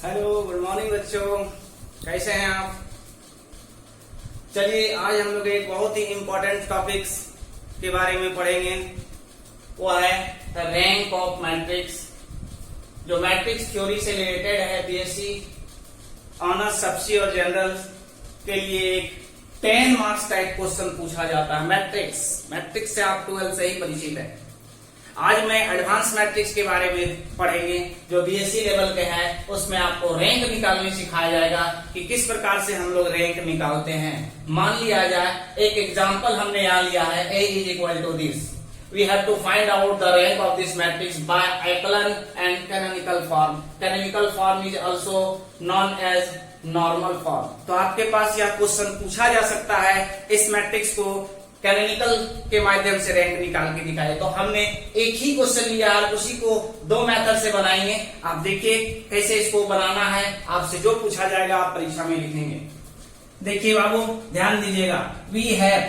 Hello, good morning बच्चों। कैसे हैं आप? चलिए आज हम लोग एक बहुत ही इम्पोर्टेंट टॉपिक्स के बारे में पढ़ेंगे। वो है द रैंक ऑफ मैट्रिक्स, जो मैट्रिक्स थ्योरी से रिलेटेड है। बीएससी ऑनर्स सब्सी और जनरल के लिए एक 10 मार्क्स का एक क्वेश्चन पूछा जाता है। मैट्रिक्स से आप 12 से ही परिचित है। आज मैं एडवांस मैट्रिक्स के बारे में पढ़ेंगे, जो बीएससी लेवल के है। उसमें आपको रैंक निकालने सिखाया जाएगा कि किस प्रकार से हम लोग रैंक निकालते हैं। मान लिया जाए, एक एग्जांपल हमने यहाँ लिया है, A is equal to this. We have to find out the rank of this matrix by echelon and canonical form. Canonical form is also known as normal form. तो आपके पास यह क्वेश्चन पूछा जा सकता है, इस मैट्रिक्स को कैनोनिकल के माध्यम से रैंक निकाल के दिखाए। तो हमने एक ही क्वेश्चन लिया और उसी को दो मेथड से बनाएंगे। आप देखिए कैसे इसको बनाना है। आपसे जो पूछा जाएगा आप परीक्षा में लिखेंगे। देखिए बाबू, ध्यान दीजिएगा। We have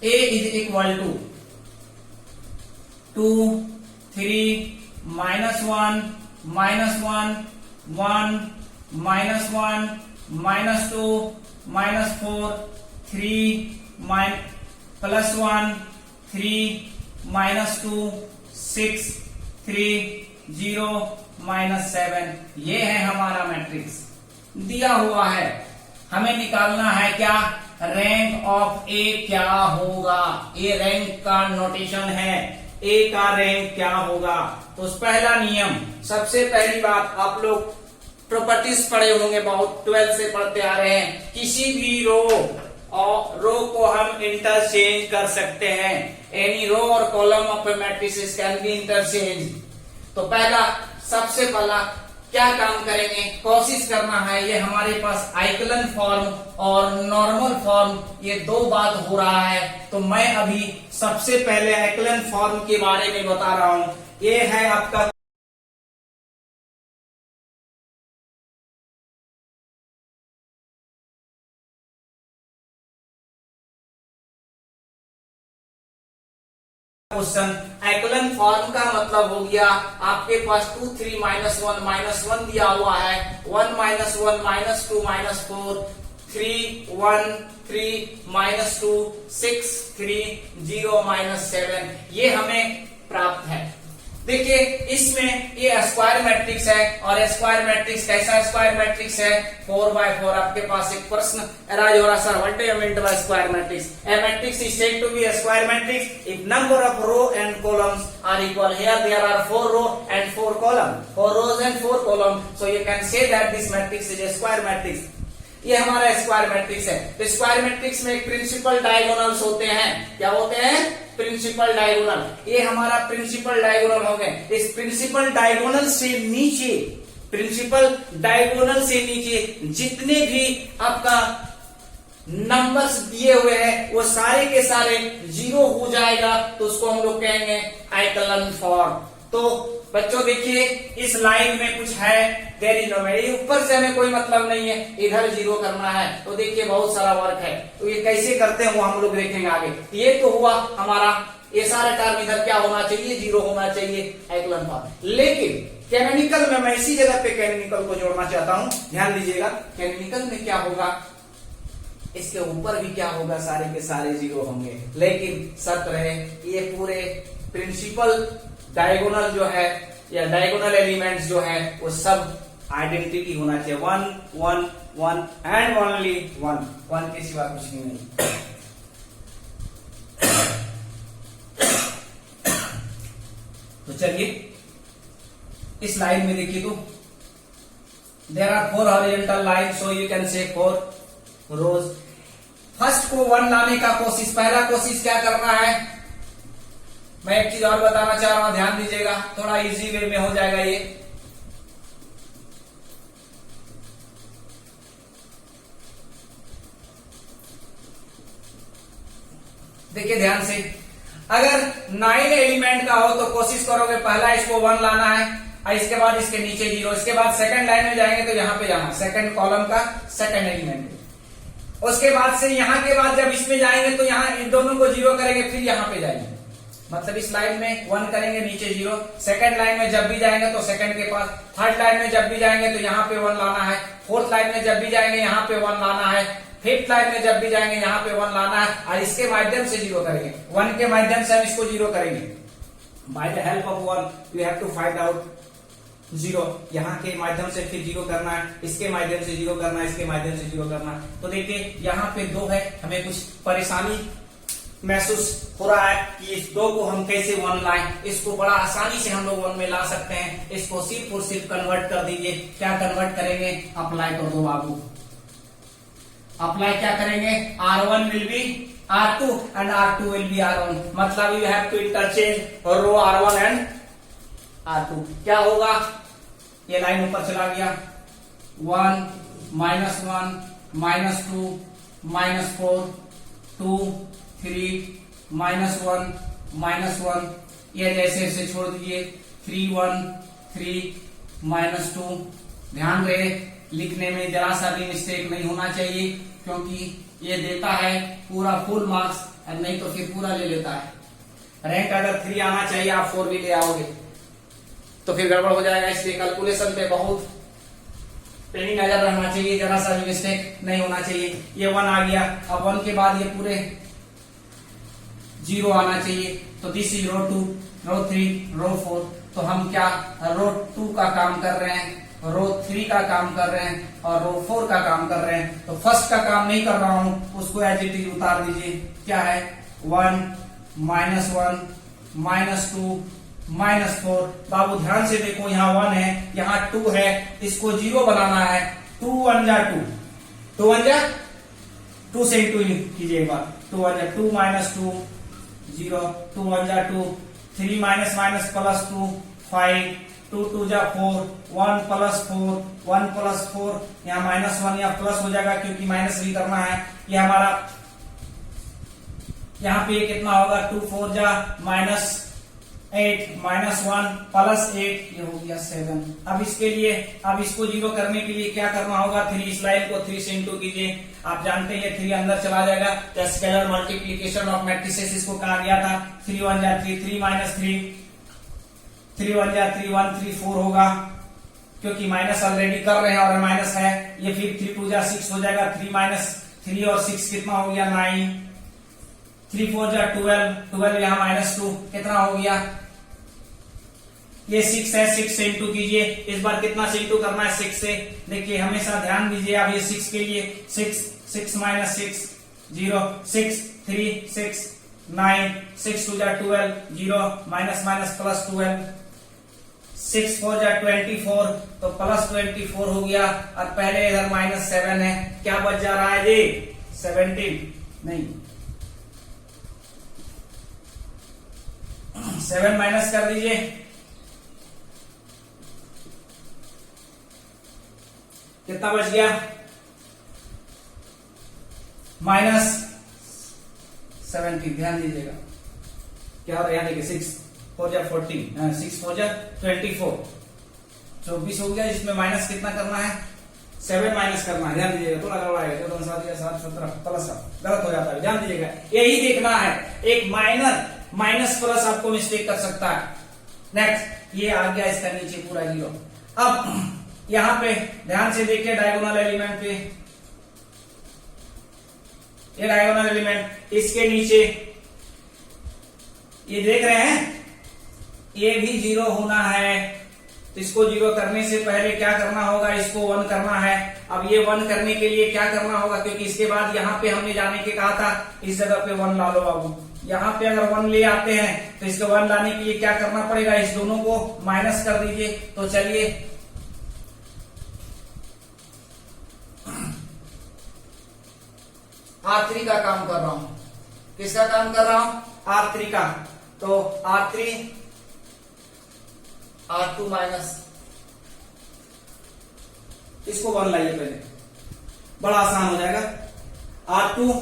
A is equal to 2, 3, -1, -1, 1, -1, -2, -4, 3, +1, 3, -2, 6, 3, 0, -7। ये है हमारा मैट्रिक्स दिया हुआ है। हमें निकालना है क्या? रैंक ऑफ ए क्या होगा। ए रैंक का नोटेशन है, ए का रैंक क्या होगा। तो पहला नियम, सबसे पहली बात, आप लोग प्रॉपर्टीज पढ़े होंगे, बहुत 12 से पढ़ते आ रहे हैं। किसी भी रो को हम इंटरचेंज कर सकते हैं। एनी रो और column of A matrix can be interchange. तो सबसे पहला क्या काम करेंगे, कोशिश करना है। ये हमारे पास आइकलन फॉर्म और नॉर्मल फॉर्म, ये दो बात हो रहा है। तो मैं अभी सबसे पहले आइकलन फॉर्म के बारे में बता रहा हूं। ये है आपका क्वेश्चन। आइकलन फॉर्म का मतलब हो गया, आपके पास 2, 3, -1 दिया हुआ है। 1, -1, -2, -4, 3, 1, 3, -2, 6, 3, 0, -7। ये हमें प्राप्त है। देखिए इसमें ये स्क्वायर मैट्रिक्स है, और स्क्वायर मैट्रिक्स कैसा स्क्वायर मैट्रिक्स है? 4x4। आपके पास एक प्रश्न अराइज हो रहा, sir what do you mean by square matrix? A matrix is said to be a square matrix if number of row and columns are equal. Here there are 4 row and 4 column, 4 rows and 4 column, so you can say that this matrix is a square matrix. ये हमारा square matrix है। तो square matrix में principal diagonals होते हैं। क्या होते हैं? Principal diagonal. ये हमारा प्रिंसिपल डायगोनल हो गए। इस प्रिंसिपल डायगोनल से नीचे जितने भी आपका नंबर्स दिए हुए हैं वो सारे के सारे 0 हो जाएगा। तो उसको हम लोग कहेंगे आइकलन फॉर्म। तो बच्चों देखिए, इस लाइन में कुछ है, देयर इज नो वैल्यू। ऊपर से हमें कोई मतलब नहीं है, इधर 0 करना है। तो देखिए बहुत सारा वर्क है। तो ये कैसे करते हैं वो हम लोग देखेंगे आगे। ये तो हुआ हमारा, ये सारा टर्म इधर क्या होना चाहिए? 0 होना चाहिए, आइकलन फॉर्म। लेकिन कैनोनिकल में मैं इसी जगह पे कैनोनिकल को जोड़ना चाहता हूं। ध्यान दीजिएगा, कैनोनिकल में क्या होगा, इसके ऊपर भी क्या होगा? सारे के सारे 0 होंगे। लेकिन शर्त रहे, ये पूरे प्रिंसिपल डायगोनल जो है या डायगोनल एलिमेंट्स जो है वो सब आइडेंटिटी होना चाहिए। 1, 1, 1 एंड ओनली 1 के सिवा कुछ भी नहीं। तो चलिए इस लाइन में देखिए, तो there are 4 horizontal line, so you can say 4 rose. First को 1 लाने का कोशिश, पहला कोशिश क्या करना है? मैं एक चीज और बताना चाह रहा हूं, ध्यान दीजिएगा, थोड़ा इजी वे में हो जाएगा ये। देखिए ध्यान से, अगर 9 एलिमेंट का हो तो कोशिश करोगे पहला इसको 1 लाना है, और इसके बाद इसके नीचे 0, इसके बाद सेकंड लाइन में जाएंगे तो यहां पे जाना, सेकंड कॉलम का सेकंड एलिमेंट। उसके बाद से यहां के बाद जब इसमें जाएंगे तो यहां इन दोनों को 0 करेंगे, फिर यहां पे जाएंगे। मतलब इस लाइन में 1 करेंगे नीचे 0, सेकंड लाइन में जब भी जाएंगे तो सेकंड के पास, थर्ड लाइन में जब भी जाएंगे तो यहाँ पे 1 लाना है, फोर्थ लाइन में जब भी जाएंगे यहाँ पे 1 लाना है, फिफ्थ लाइन में जब भी जाएंगे यहाँ पे 1 लाना है, और इसके माध्यम से 0 करेंगे। 1 के माध्यम से हम इसको 0 करेंगे। By the help of 1 you have to find out 0, यहाँ के माध्यम से फिर 0 करना है, इसके माध्यम से 0 करना है, इसके माध्यम से 0 करना है। तो देखिए यहाँ पे 2 है, हमें कुछ परेशानी महसूस हो रहा है कि इस 2 को हम कैसे 1 लाएं। इसको बड़ा आसानी से हम लोग 1 में ला सकते हैं। इसको सिर्फ और सिर्फ कन्वर्ट कर दीजिए। क्या कन्वर्ट करेंगे? अप्लाई कर दो बाबू। अप्लाई क्या करेंगे? R1 will be R2 and R2 will be R1, मतलब you have to interchange row R1 and R2। क्या होगा? ये लाइन ऊपर चला गया, 1 -1 -2 -4 2 3 -1 -1, ये जैसे ऐसे छोड़ दीजिए, 3 1 3 -2। ध्यान रहे लिखने में जरा सा भी मिस्टेक नहीं होना चाहिए, क्योंकि ये देता है पूरा फुल मार्क्स, और नहीं तो फिर पूरा ले लेता है। रैंक अगर 3 आना चाहिए, आप 4 भी ले आओगे तो फिर गड़बड़ हो जाएगा। इसलिए कैलकुलेशन पे बहुत पेनी नजर रहना चाहिए, जरा सा भी मिस्टेक नहीं होना चाहिए। ये 1 आ गया, अब 1 के बाद ये पूरे 0 आना चाहिए। तो दिस इज रो 2, रो 3, रो 4। तो हम क्या रो 2 का काम कर रहे हैं, रो 3 का काम कर रहे हैं और रो 4 का काम कर रहे हैं। तो फर्स्ट का काम नहीं कर रहा हूं, उसको एज इट इज उतार दीजिए। क्या है? 1 -1 -2 -4। बाबू ध्यान से देखो, यहाँ 1 है, यहाँ 2 है, इसको 0 बनाना है। 2 1 जा 2, 2 1 जा 2 से इंटू कीजिए एक बार। 2 1 जा 2 -2 0, 2 1 जा 2, 3 -+2 5, 2 2 जा 4, 1 +4 1 +4, यहाँ -1 या प्लस हो जाएगा क्योंकि माइनस भी करना है। ये हमारा यहाँ पे कितना होगा? 2 4 जा -8 -1 +8, ये हो गया 7। अब इसके लिए, अब इसको 0 करने के लिए क्या करना होगा? 3, इस लाइन को 3 से इंटू कीजिए। आप जानते हैं 3 अंदर चला जाएगा। स्केलर मल्टीप्लीकेशन ऑफ मैट्रिसेस इसको कहा गया था। 3 1 जा 3, 3 -3 3 1 जा 3 1 3 4 होगा, क्योंकि माइनस ऑलरेडी कर रहे हैं और माइनस है। ये फिर 3 2 जा 6 हो जाएगा। 3 -3 और 6 कितना हो गया? 9। 3 4 जा 12, 12 यहाँ -2 कितना हो गया? ये 6 है, 6 से इंटू कीजिए। इस बार कितना से इंटू करना है? 6 से। देखिए हमेशा ध्यान दीजिए, अब ये 6 के लिए 6 6 -6 0 6 3 6 9 6 2 जा 12 0 -+12 6 4 जा 24, तो +24 हो गया। और पहले इधर -7 है, क्या बच जा रहा है जी? 17 नहीं, 7 माइनस कर दीजिए, कितना बच गया? -17। ध्यान दीजिएगा क्या हो रहा है? यहाँ देखिए 6 4 जा 14, 6 4 जा 24, 24 हो गया। इसमें माइनस कितना करना है? 7 माइनस करना है। ध्यान दीजिएगा, थोड़ा गड़बड़ आएगा। 14 7 7 17 प्लस गलत हो जाता है, ध्यान दीजिएगा। यही देखना है, एक माइनर माइनस प्लस आपको मिस्टेक कर सकता है। नेक्स्ट, ये आ गया इसका नीचे पूरा 0। अब यहां पे ध्यान से देखिए डायगोनल एलिमेंट पे, ये डायगोनल एलिमेंट, इसके नीचे ये देख रहे हैं, ये भी 0 होना है। तो इसको 0 करने से पहले क्या करना होगा? इसको 1 करना है। अब ये 1 करने के लिए क्या करना होगा? क्योंकि इसके बाद यहाँ पे हमने जाने के कहा था, इस जगह पे 1 ला लो बाबू। यहाँ पे अगर 1 ले आते हैं तो इसको 1 लाने के लिए क्या करना पड़ेगा? इस दोनों को माइनस कर दीजिए। तो चलिए R3 का काम कर रहा हूं। किसका काम कर रहा हूं? R3 का। तो R3 R2 माइनस, इसको 1 लाइए पहले, बड़ा आसान हो जाएगा। R2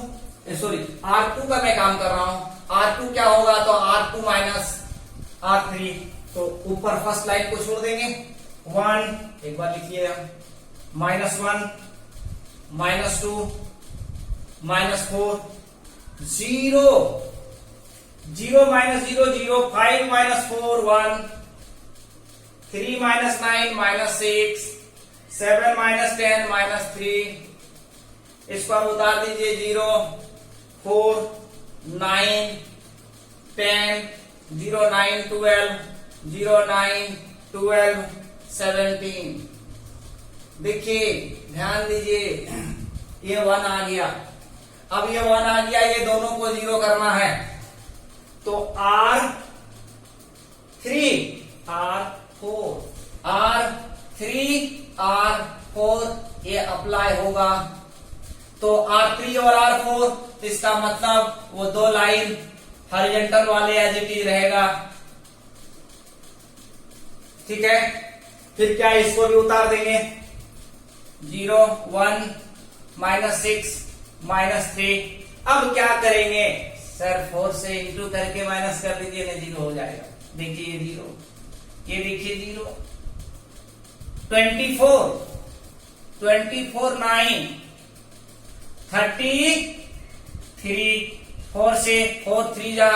का मैं काम कर रहा हूं। R2 क्या होगा? तो R2 माइनस R3। तो ऊपर फर्स्ट लाइन को छोड़ देंगे, 1 एक बार लिखिए, -1 -2 -4 0 0 minus 0 0, 5 minus 4 1, 3 minus 9 minus 6, 7 minus 10 minus 3, इसको आप उतार दीजिए 0 4 9 10 0 9 12 0 9 12 17। देखिए ध्यान दीजिए ये 1 आ गया, अब ये 1 आ गया, ये दोनों को 0 करना है तो R3 R4 R3 ये अप्लाई होगा तो R3 और R4 इसका मतलब वो दो लाइन हॉरिजॉन्टल वाले एज इट इज रहेगा। ठीक है, फिर क्या इसको भी उतार देंगे 0 1 -6 -3। अब क्या करेंगे सर 4 से इंटू करके माइनस कर दीजिए ना 0 हो जाएगा। देखिए ये 0, ये देखिए 0 24 9 33 4 से 4 3 जा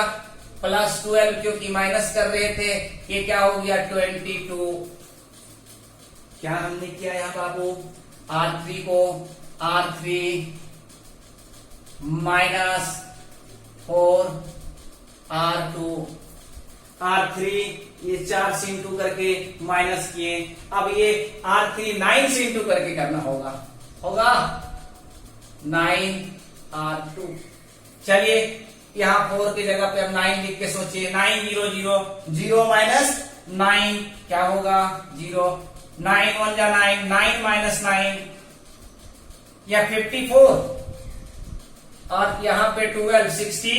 प्लस 12 क्योंकि माइनस कर रहे थे, ये क्या हो गया 22। क्या हमने किया यहाँ बाबू R3 को R3 माइनस 4 R2 R3 ये 4 से इंटू करके माइनस किए, अब ये R3 9 से इंटू करके करना होगा 9 R2। चलिए यहाँ 4 की जगह पे अब 9 लिख के सोचिए 9 0 0 0 माइनस 9 क्या होगा 0, 9 1 जा 9 9 माइनस 9 या 54 और यहाँ पे 12 60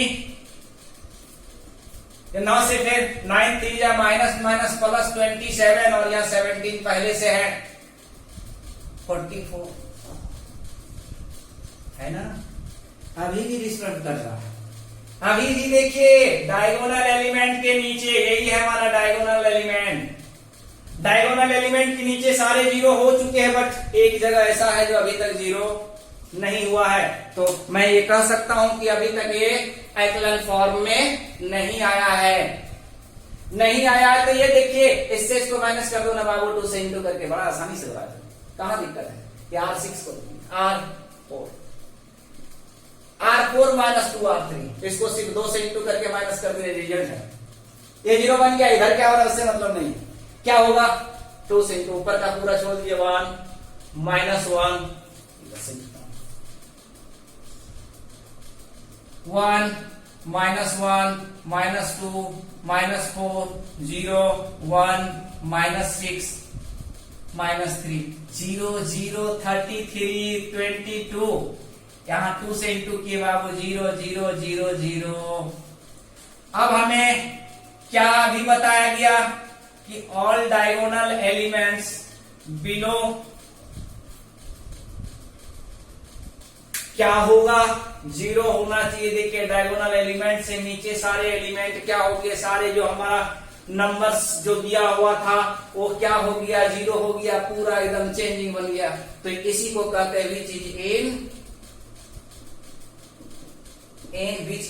9 से फिर 9 3 जा माइनस माइनस प्लस 27 और यहाँ 17 पहले से है 44 है ना। अभी भी डिस्टर्ब कर रहा है, अभी भी देखिए डायगोनल एलिमेंट के नीचे यही है हमारा डायगोनल एलिमेंट। डायगोनल एलिमेंट के नीचे सारे 0 हो चुके हैं बट एक जगह ऐसा है जो अभी तक 0 नहीं हुआ है, तो मैं ये कह सकता हूं कि अभी तक ये एक्लन फॉर्म में नहीं आया है। नहीं आया है तो ये देखिए इससे इसको माइनस कर दो ना बाबू 2 से इंटू करके, बड़ा आसानी से बता दो, कहां दिक्कत है। ये R6 को R4 माइनस 2 R3 इसको सिर्फ 2 से इंटू करके माइनस कर दे, रिजल्ट है ये 0 बन गया। इधर क्या हो रहा है उससे मतलब नहीं, क्या होगा 2 से इंटू ऊपर का पूरा छोड़ दिए 1 minus 1 1 minus 1 minus 2 minus 4 0 1 minus 6 minus 3 0 0 33 22 यहां 2 से इंटू किए बाबू 0 0 0 0। अब हमें क्या अभी बताया गया कि ऑल डायगोनल एलिमेंट्स बिलो क्या होगा 0 होना चाहिए। देखिए डायगोनल एलिमेंट से नीचे सारे एलिमेंट क्या हो गए, सारे जो हमारा नंबर्स जो दिया हुआ था वो क्या हो गया 0 हो गया, पूरा एकदम चेंजिंग बन गया। तो इसी को कहते हैं विच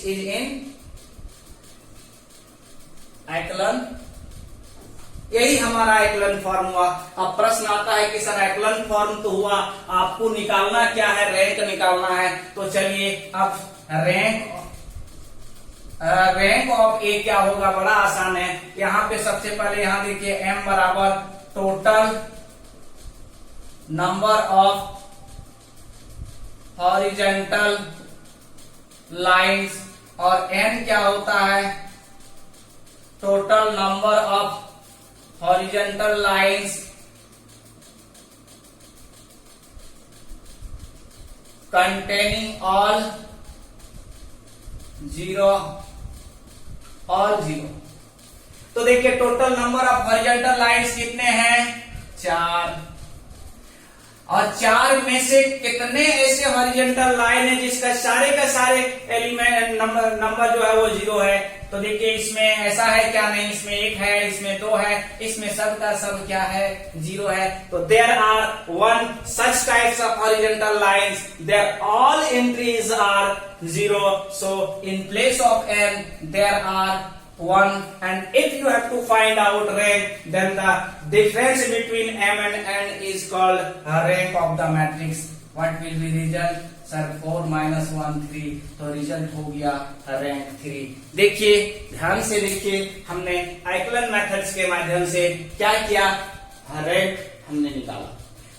इज इन एक्लन, यही हमारा एक्लन फॉर्म हुआ। अब प्रश्न आता है कि सर एक्लन फॉर्म तो हुआ, आपको निकालना क्या है, रैंक निकालना है। तो चलिए अब रैंक ऑफ ए क्या होगा, बड़ा आसान है। यहां पे सबसे पहले यहां देखिए m बराबर total number of horizontal lines और n क्या होता है total number of horizontal lines containing all 0 तो देखिए total number of horizontal lines कितने हैं 4, और 4 में से कितने ऐसे हॉरिजॉन्टल लाइन है जिसका सारे का सारे एलिमेंट नंबर जो है वो 0 है। तो देखिए इसमें ऐसा है क्या, नहीं, इसमें 1 है, इसमें 2 है, इसमें सब का सब क्या है, 0 है। तो there are 1 such types of horizontal lines, their all entries are 0. So in place of n there are 1, and if you have to find out rank, then the difference between m and n is called rank of the matrix. What will be result? Sir 4 minus 1 3, तो result हो गया rank 3। देखिए ध्यान से देखिए, हमने आइक्लन methods के माध्यम से क्या किया, रैंक हमने निकाला।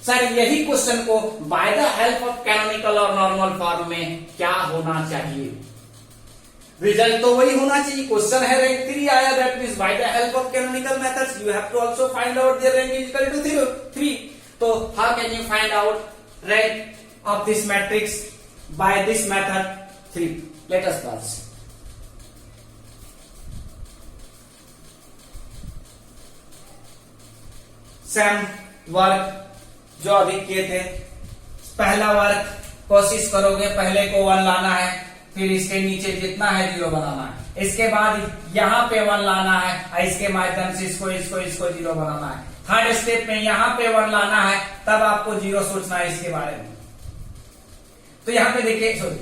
सर यही क्वेश्चन को bye the help of canonical और नॉर्मल फॉर्म में क्या होना चाहिए, रिजल्ट तो वही होना चाहिए। क्वेश्चन है रैंक 3 आया, that means by the help of canonical methods you have to also find out there rank is equal to 3। तो how can you find out rank of this matrix by this method 3? Let us pause. Same work जो अभी किए थे, पहला work कोशिश करोगे पहले को 1 लाना है, फिर इसके नीचे जितना है 0 बनाना है, इसके बाद यहाँ पे 1 लाना है, इसके माध्यम से इसको 0 बनाना है। थर्ड स्टेप में यहाँ पे 1 लाना है, तब आपको 0 सोचना है इसके बारे में। तो यहाँ पे देखिए, सॉरी,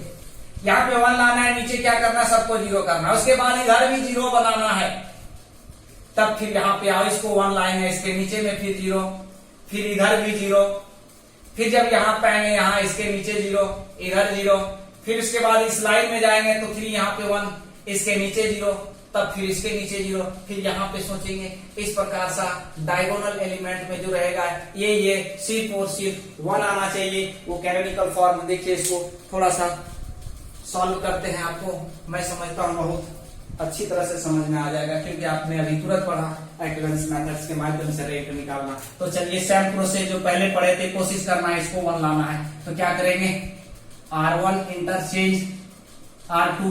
यहाँ पे 1 लाना है, नीचे क्या करना है, सबको 0 करना है, उसके बाद इधर भी 0 बनाना है, तब फिर यहाँ पे आओ, इसको 1 लाएंगे, इसके नीचे में फिर 0, फिर इधर भी 0, फिर जब यहाँ पे आएंगे यहाँ इसके नीचे 0, इधर 0, फिर उसके बाद इस लाइन में जाएंगे तो फिर यहाँ पे 1, इसके नीचे 0, तब फिर इसके नीचे 0, फिर यहाँ पे सोचेंगे। इस प्रकार सा डायगोनल एलिमेंट में जो रहेगा ये सिर्फ और सिर्फ 1 आना चाहिए, वो कैनोनिकल फॉर्म। देखिए इसको थोड़ा सा सॉल्व करते हैं, आपको मैं समझता हूँ बहुत अच्छी तरह से समझ में आ जाएगा, क्योंकि आपने अभी तुरंत पढ़ा एक्विवेलेंस मेथड्स के माध्यम से रेट निकालना। तो चलिए सेम प्रोसेस जो पहले पढ़े थे, कोशिश करना है इसको 1 लाना है, तो क्या करेंगे, R1 इंटरचेंज R2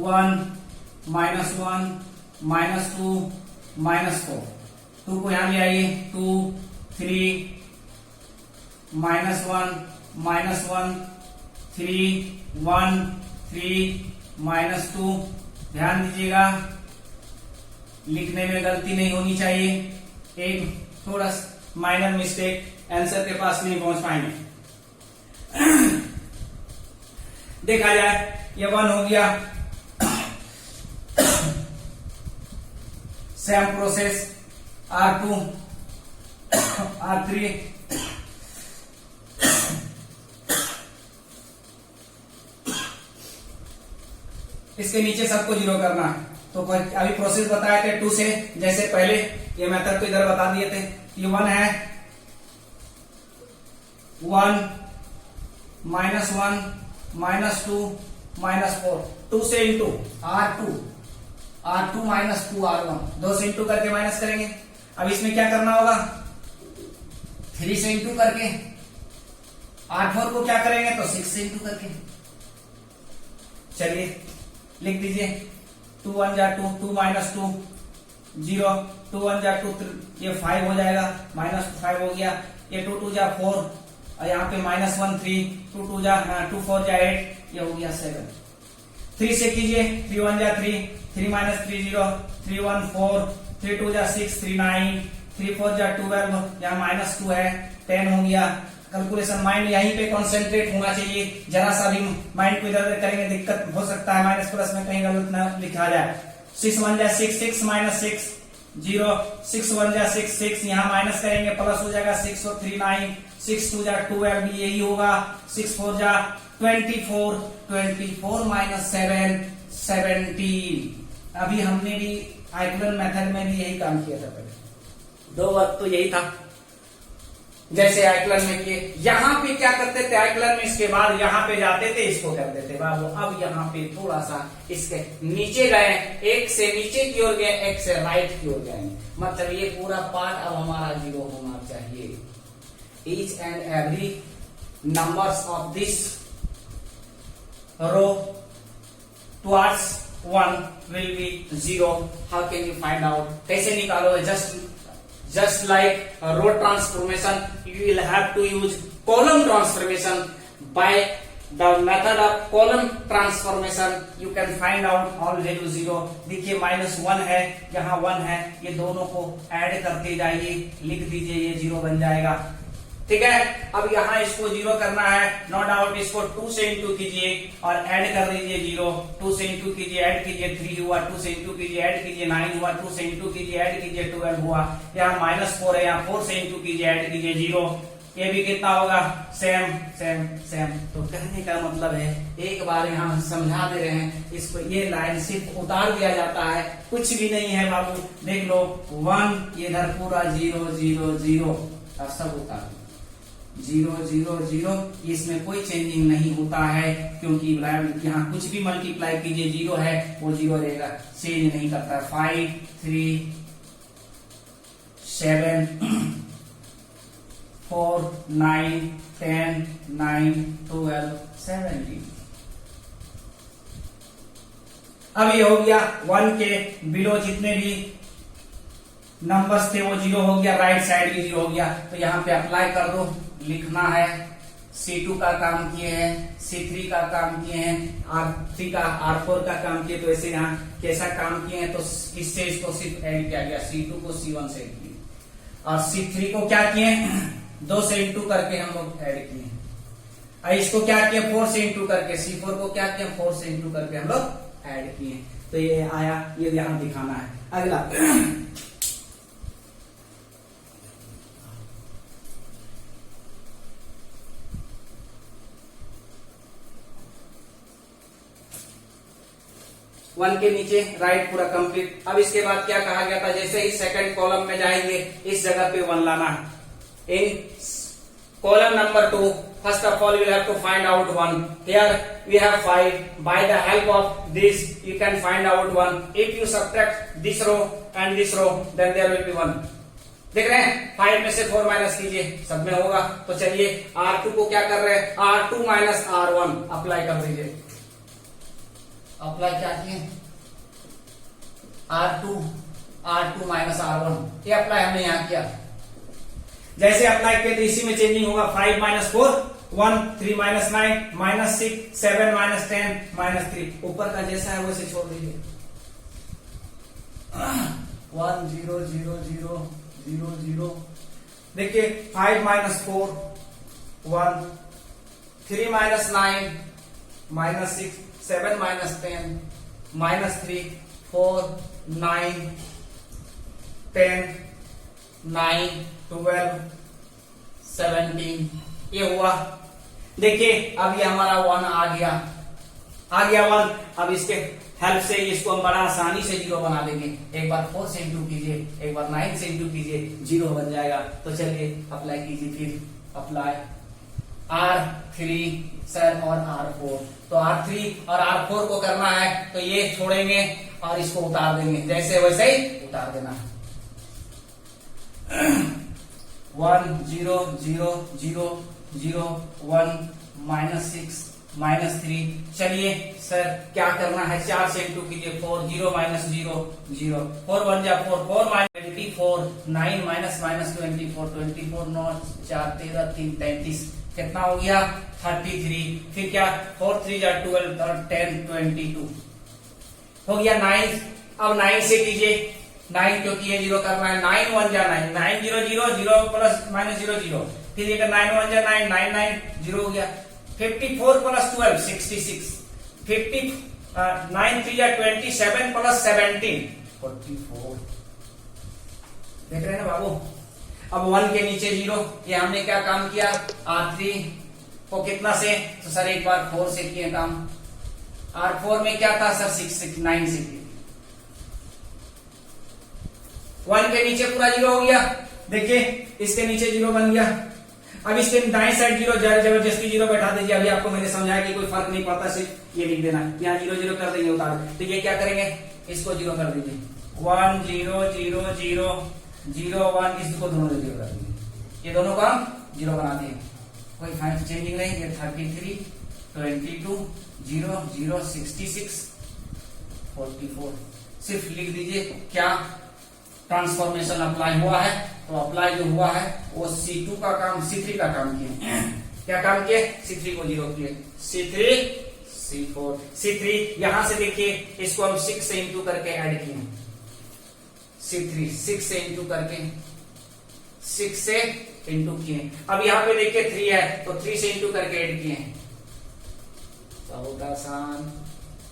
1 -1 -2 -4, 2 को यहां ले आइए, 2 3 -1 -1 3 1 3 -2। ध्यान दीजिएगा लिखने में गलती नहीं होनी चाहिए, एक थोड़ा माइनर मिस्टेक आंसर के पास नहीं पहुंच पाएंगे। देखा जाए ये 1 हो गया। सेम प्रोसेस R2 R3 इसके नीचे सबको 0 करना है। तो अभी प्रोसेस बताए थे 2 से, जैसे पहले ये मेथड तो इधर बता दिए थे। ये 1 है, 1 -1 -2 -4, 2 से इंटू R2 -2 R1, 2 से इंटू करके माइनस करेंगे। अब इसमें क्या करना होगा, 3 से इंटू करके, R4 को क्या करेंगे तो 6 से इंटू करके। चलिए लिख दीजिए, 2 1 जा 2, 2 -2 0, 2 1 जा 2, ये 5 हो जाएगा, -5 हो गया, ये 2 2 जा 4, और यहाँ पे -1 3, 2 2 जा 2 4 जा 8, ये हो गया 7। 3 से कीजिए, 3 1 जा 3, 3 -3 0, 3 1 4, 3 2 जा 6, 3 9, 3 4 जा 12, यहाँ -2 है, 10 हो गया। कैलकुलेशन माइंड यहीं पे कंसंट्रेट होना चाहिए, जरा सा भी माइंड को इधर उधर करेंगे दिक्कत हो सकता है, माइनस प्लस में कहीं गलत ना लिखा जाए। 6 1 जा 6, 6 -6 0, 6 1 जा 6 6, यहाँ माइनस करेंगे प्लस हो जाएगा 6 और 3 9, 6 2 जा 12 भी यही होगा, 6 4 जा 24, 24 -7 17। अभी हमने भी आइक्लन मेथड में भी यही काम किया था, पहले 2 वर्क तो यही था जैसे आइक्लन में किए। यहाँ पे क्या करते थे आइक्लन में, इसके बाद यहाँ पे जाते थे, इसको करते थे बाबू। अब यहाँ पे थोड़ा सा इसके नीचे गए, एक से नीचे की ओर गए, एक से राइट की ओर गए, मतलब ये पूरा पार्ट अब हमारा 0 होना चाहिए। Each and every numbers of this row towards 1 will be 0। How can you find out, कैसे निकालोगे? Just like row transformation, you will have to use column transformation by the method of column transformation you can find out all value zero. देखिए -1 है, यहाँ 1 है, ये दोनों को add करते जाइए, लिख दीजिए, ये जीरो बन जाएगा। ठीक है, अब यहाँ इसको जीरो करना है, नो डाउट इसको 2 से इंटू कीजिए और ऐड कर दीजिए जीरो। 2 से इंटू कीजिए, ऐड कीजिए, 3 हुआ, 2 से इंटू कीजिए, ऐड कीजिए, 9 हुआ, 2 से इंटू कीजिए, ऐड कीजिए, 12 हुआ। यहाँ -4 है, यहाँ 4 से इंटू कीजिए, ऐड कीजिए, जीरो। ये भी कितना होगा, सेम सेम सेम। तो कहने का मतलब है, एक बार यहाँ हम समझा दे रहे हैं इसको, ये लाइन सिर्फ उतार दिया जाता है, कुछ भी नहीं है बाबू। देख लो 1 इधर पूरा 0 0 0 और सब उतार 0 0 0, इसमें कोई चेंजिंग नहीं होता है, क्योंकि यहाँ कुछ भी मल्टीप्लाई कीजिए, 0 है वो 0 रहेगा, चेंज नहीं करता। 5 3 7 4 9 10 9 12 17। अब ये हो गया 1 के बिलो जितने भी नंबर्स थे वो 0 हो गया, राइट साइड भी 0 हो गया। तो यहाँ पे अप्लाई कर दो, लिखना है C2 का काम किए हैं, C3 का काम किए हैं, R3 का R4 का काम किए। तो ऐसे यहाँ कैसा काम किए हैं, तो इससे इसको सिर्फ ऐड किया गया, C2 को C1 से ऐड किए और C3 को क्या किए 2 से इंटू करके हम लोग ऐड किए। और इसको क्या किया 4 से इंटू करके, C4 को क्या किया 4 से इंटू करके हम लोग ऐड किए। तो ये आया, ये यहां दिखाना है। अगला 1 के नीचे राइट पूरा कंप्लीट। अब इसके बाद क्या कहा गया था, जैसे ही सेकंड कॉलम में जाएंगे इस जगह पे 1 लाना है। In column number 2, first of all, you have to find out 1. Here we have 5. By the help of this, you can find out 1. If you subtract this row and this row, then there will be 1. देख रहे हैं, 5 में से 4 minus कीजिए, सब में होगा। तो चलिए R2 को क्या कर रहे हैं, R2 माइनस R1 अप्लाई कर दीजिए। अप्लाई क्या किए, R2 माइनस R1, ये अप्लाई हमने यहाँ किया। जैसे अप्लाई किया तो इसी में चेंजिंग होगा। 5 minus 4 1, 3 minus 9 minus 6, 7 minus 10 minus 3। ऊपर का जैसा है वैसे छोड़ दीजिए। 1 0 0 0 0 0। देखिए 5 minus 4 1, 3 minus 9 minus 6, 7 minus 10 minus 3, 4 9 10 9 12 17। ये हुआ। देखिए अब ये हमारा 1 आ गया 1। अब इसके हेल्प से इसको हम बड़ा आसानी से 0 बना देंगे। एक बार 4 से इंटू कीजिए, एक बार 9 से इंटू कीजिए, 0 बन जाएगा। तो चलिए अप्लाई कीजिए, फिर अप्लाई R3 सर और R4। तो R3 और R4 को करना है तो ये छोड़ेंगे और इसको उतार देंगे, जैसे वैसे ही उतार देना है। 1 0 0 0 0 1 माइनस 6 माइनस 3। चलिए सर क्या करना है, 4 से इंटू कीजिए, 4 0 माइनस 0 0, 4 1 जा 4 4 माइनस 24 9 माइनस माइनस 24 24 9 4 13 3 33। कितना हो गया 33। फिर क्या 4 3 जा 12 और 10 22 हो गया 9। अब 9 से कीजिए, 9 क्योंकि ये 0 करना है। 9 1 जा 9 9 0 0 0 प्लस माइनस 0 0। फिर ये 9 1 जा 9 9 9 0 हो गया। 54 प्लस 12 66। 9 3 जा 27 प्लस 17 44। देख रहे हैं ना बाबू। अब 1 के नीचे 0, ये हमने क्या काम किया, R3 को कितना से, तो सर एक बार 4 से किए काम। R4 में क्या था सर 6 से 9 से किए। 1 के नीचे पूरा 0 हो गया। देखिए इसके नीचे 0 बन गया। अब इसके दाएं साइड 0 जबरदस्ती 0 बैठा दीजिए। अभी आपको मैंने समझाया कि कोई फर्क नहीं पड़ता, सिर्फ ये लिख देना, यहाँ 0 0 कर देंगे उतार। तो ये क्या करेंगे, इसको 0 कर दीजिए। 1 0 0 0 0 1, इसको दोनों 0 कर दीजिए। ये दोनों को हम 0 बना दिए, कोई फाइनल चेंजिंग नहीं। ये 33 22 0 0 66 44। सिर्फ लिख दीजिए क्या ट्रांसफॉर्मेशन अप्लाई हुआ है। तो अप्लाई जो हुआ है वो C2 का काम C3 का काम किए। क्या काम किए, C3 को 0 किए, C3 C4 C3, यहां से देखिए इसको हम 6 से इंटू करके ऐड किए, C3 6 से इंटू करके 6 से इंटू किए। अब यहाँ पे देखिए 3 है तो 3 से इंटू करके ऐड किए, बहुत आसान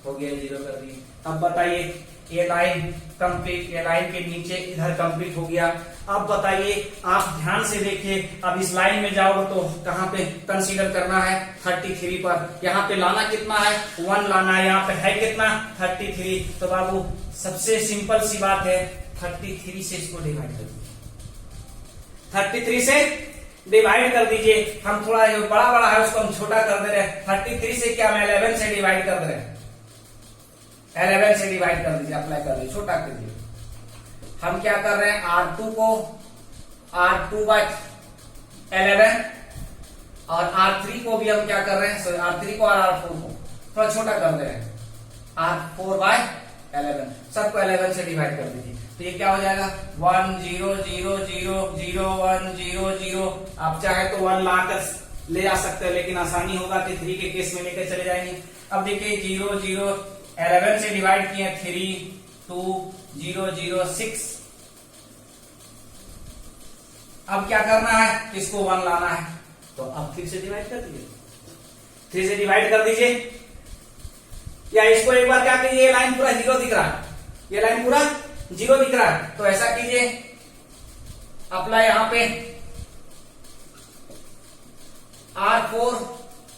हो गया, 0 कर दिए। अब बताइए ये लाइन कंप्लीट, ये लाइन के नीचे इधर कंप्लीट हो गया। अब बताइए आप ध्यान से देखिए, अब इस लाइन में जाओगे तो कहां पे कंसीडर करना है, 33 पर। यहाँ पे लाना कितना है, 1 लाना है, यहाँ पे है कितना 33। तो बाबू सबसे सिंपल सी बात है, 33 से इसको डिवाइड कर दीजिए, 33 से डिवाइड कर दीजिए। हम थोड़ा जो बड़ा बड़ा है उसको हम छोटा कर दे रहे हैं, 33 से क्या हम 11 से डिवाइड कर दे रहे हैं, 11 से डिवाइड कर दीजिए, अप्लाई कर दीजिए, छोटा कर दीजिए। हम क्या कर रहे हैं, R2 को R2/11 और R3 को भी हम क्या कर रहे हैं, सॉरी R3 को और R4 को थोड़ा छोटा कर दे रहे हैं, R4/11, सबको 11 से डिवाइड कर दीजिए। तो ये क्या हो जाएगा, 1 0 0 0 0 1 0 0। आप चाहे तो 1 लाकर ले जा सकते हो, लेकिन आसानी होगा कि 3 के केस में लेकर चले जाएंगे। अब देखिए 0 0 11 से डिवाइड किए, 3 2 0 0 6। अब क्या करना है, इसको 1 लाना है, तो अब 3 से डिवाइड कर दीजिए, 3 से डिवाइड कर दीजिए। या इसको एक बार क्या कीजिए, ये लाइन पूरा 0 दिख रहा है, ये लाइन पूरा 0 दिख रहा है, तो ऐसा कीजिए, अप्लाई यहां पे R4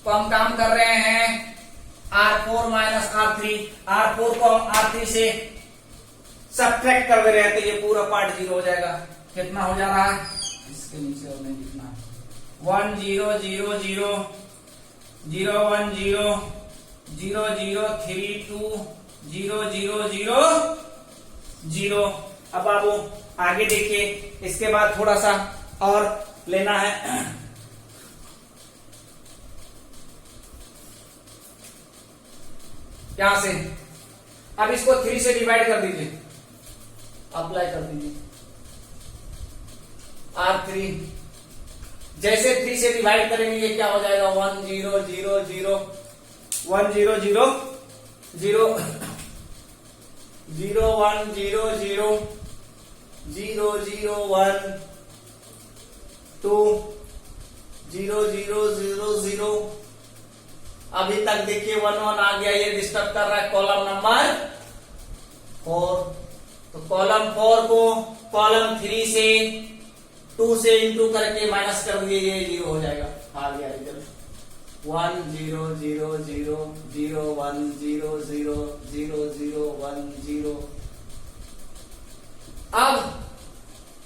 को हम काम कर रहे हैं, R4 माइनस R3, R4 को हम R3 से सब्ट्रैक्ट कर दे रहे हैं, तो ये पूरा पार्ट 0 हो जाएगा। कितना हो जा रहा है, इसके नीचे हमने लिखना है 1 0 0 0 0 1 0 0 0 3 2 0 0 0 0। अब आप आगे देखिए, इसके बाद थोड़ा सा और लेना है, यहां से अब इसको 3 से डिवाइड कर दीजिए, अप्लाई कर दीजिए R3। जैसे 3 से डिवाइड करेंगे ये क्या हो जाएगा, 1 0 0 0 1 0 0 0 0 1 0 0 0 0 1 2 0 0 0 0। अभी तक देखिए 1 1 आ गया, ये डिस्टर्ब कर रहा है कॉलम नंबर 4। तो कॉलम 4 को कॉलम 3 से 2 से इंटू करके माइनस कर दिए, ये 0 हो जाएगा, आ गया रिजल्ट 1 0 0 0 0 1 0 0 0 0 1 0। अब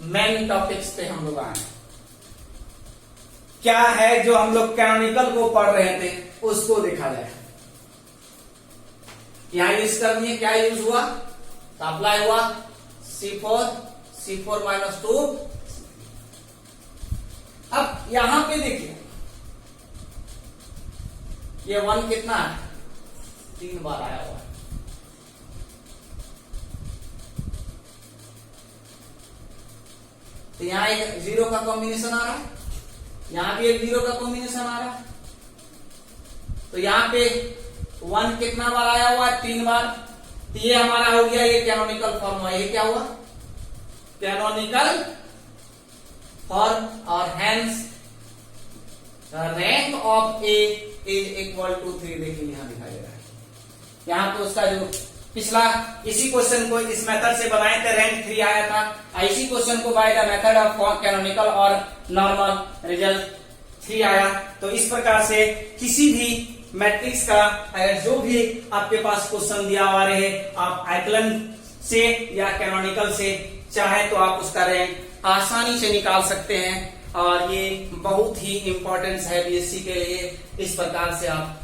मेन टॉपिक्स पे हम लोग आए, क्या है जो हम लोग कैनोनिकल को पढ़ रहे थे उसको देखा जाए। यहां यूज कर दिए, क्या यूज हुआ, तो अप्लाई हुआ C4 माइनस 2। अब यहां पे देखिए ये 1 कितना है, 3 बार आया हुआ है, तो यहां एक 0 का कॉम्बिनेशन आ रहा है, यहां भी एक 0 का कॉम्बिनेशन आ रहा है, तो यहां पे 1 कितना बार आया हुआ है, 3 बार। तो ये हमारा हो गया, ये कैनोनिकल फॉर्म हुआ। ये क्या हुआ, कैनोनिकल फॉर्म, और hence rank of A is equal to 3। देखिए यहां दिखाई दे रहा है, यहां पे उसका जो पिछला इसी क्वेश्चन को इस मेथड से बनाए थे, रैंक 3 आया था। इसी क्वेश्चन को by the method of canonical और नॉर्मल, रिजल्ट 3 आया। तो इस प्रकार से किसी भी मैट्रिक्स का अगर जो भी आपके पास क्वेश्चन दिया हुआ रहे, आप आइक्लन से या कैनोनिकल से चाहे तो आप उसका रैंक आसानी से निकाल सकते हैं, और ये बहुत ही इंपॉर्टेंस है बीएससी के लिए। इस प्रकार से आप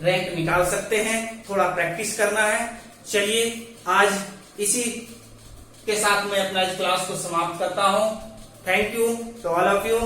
रैंक निकाल सकते हैं, थोड़ा प्रैक्टिस करना है। चलिए आज इसी के साथ मैं अपना इस क्लास को समाप्त करता हूं। Thank you to all of you.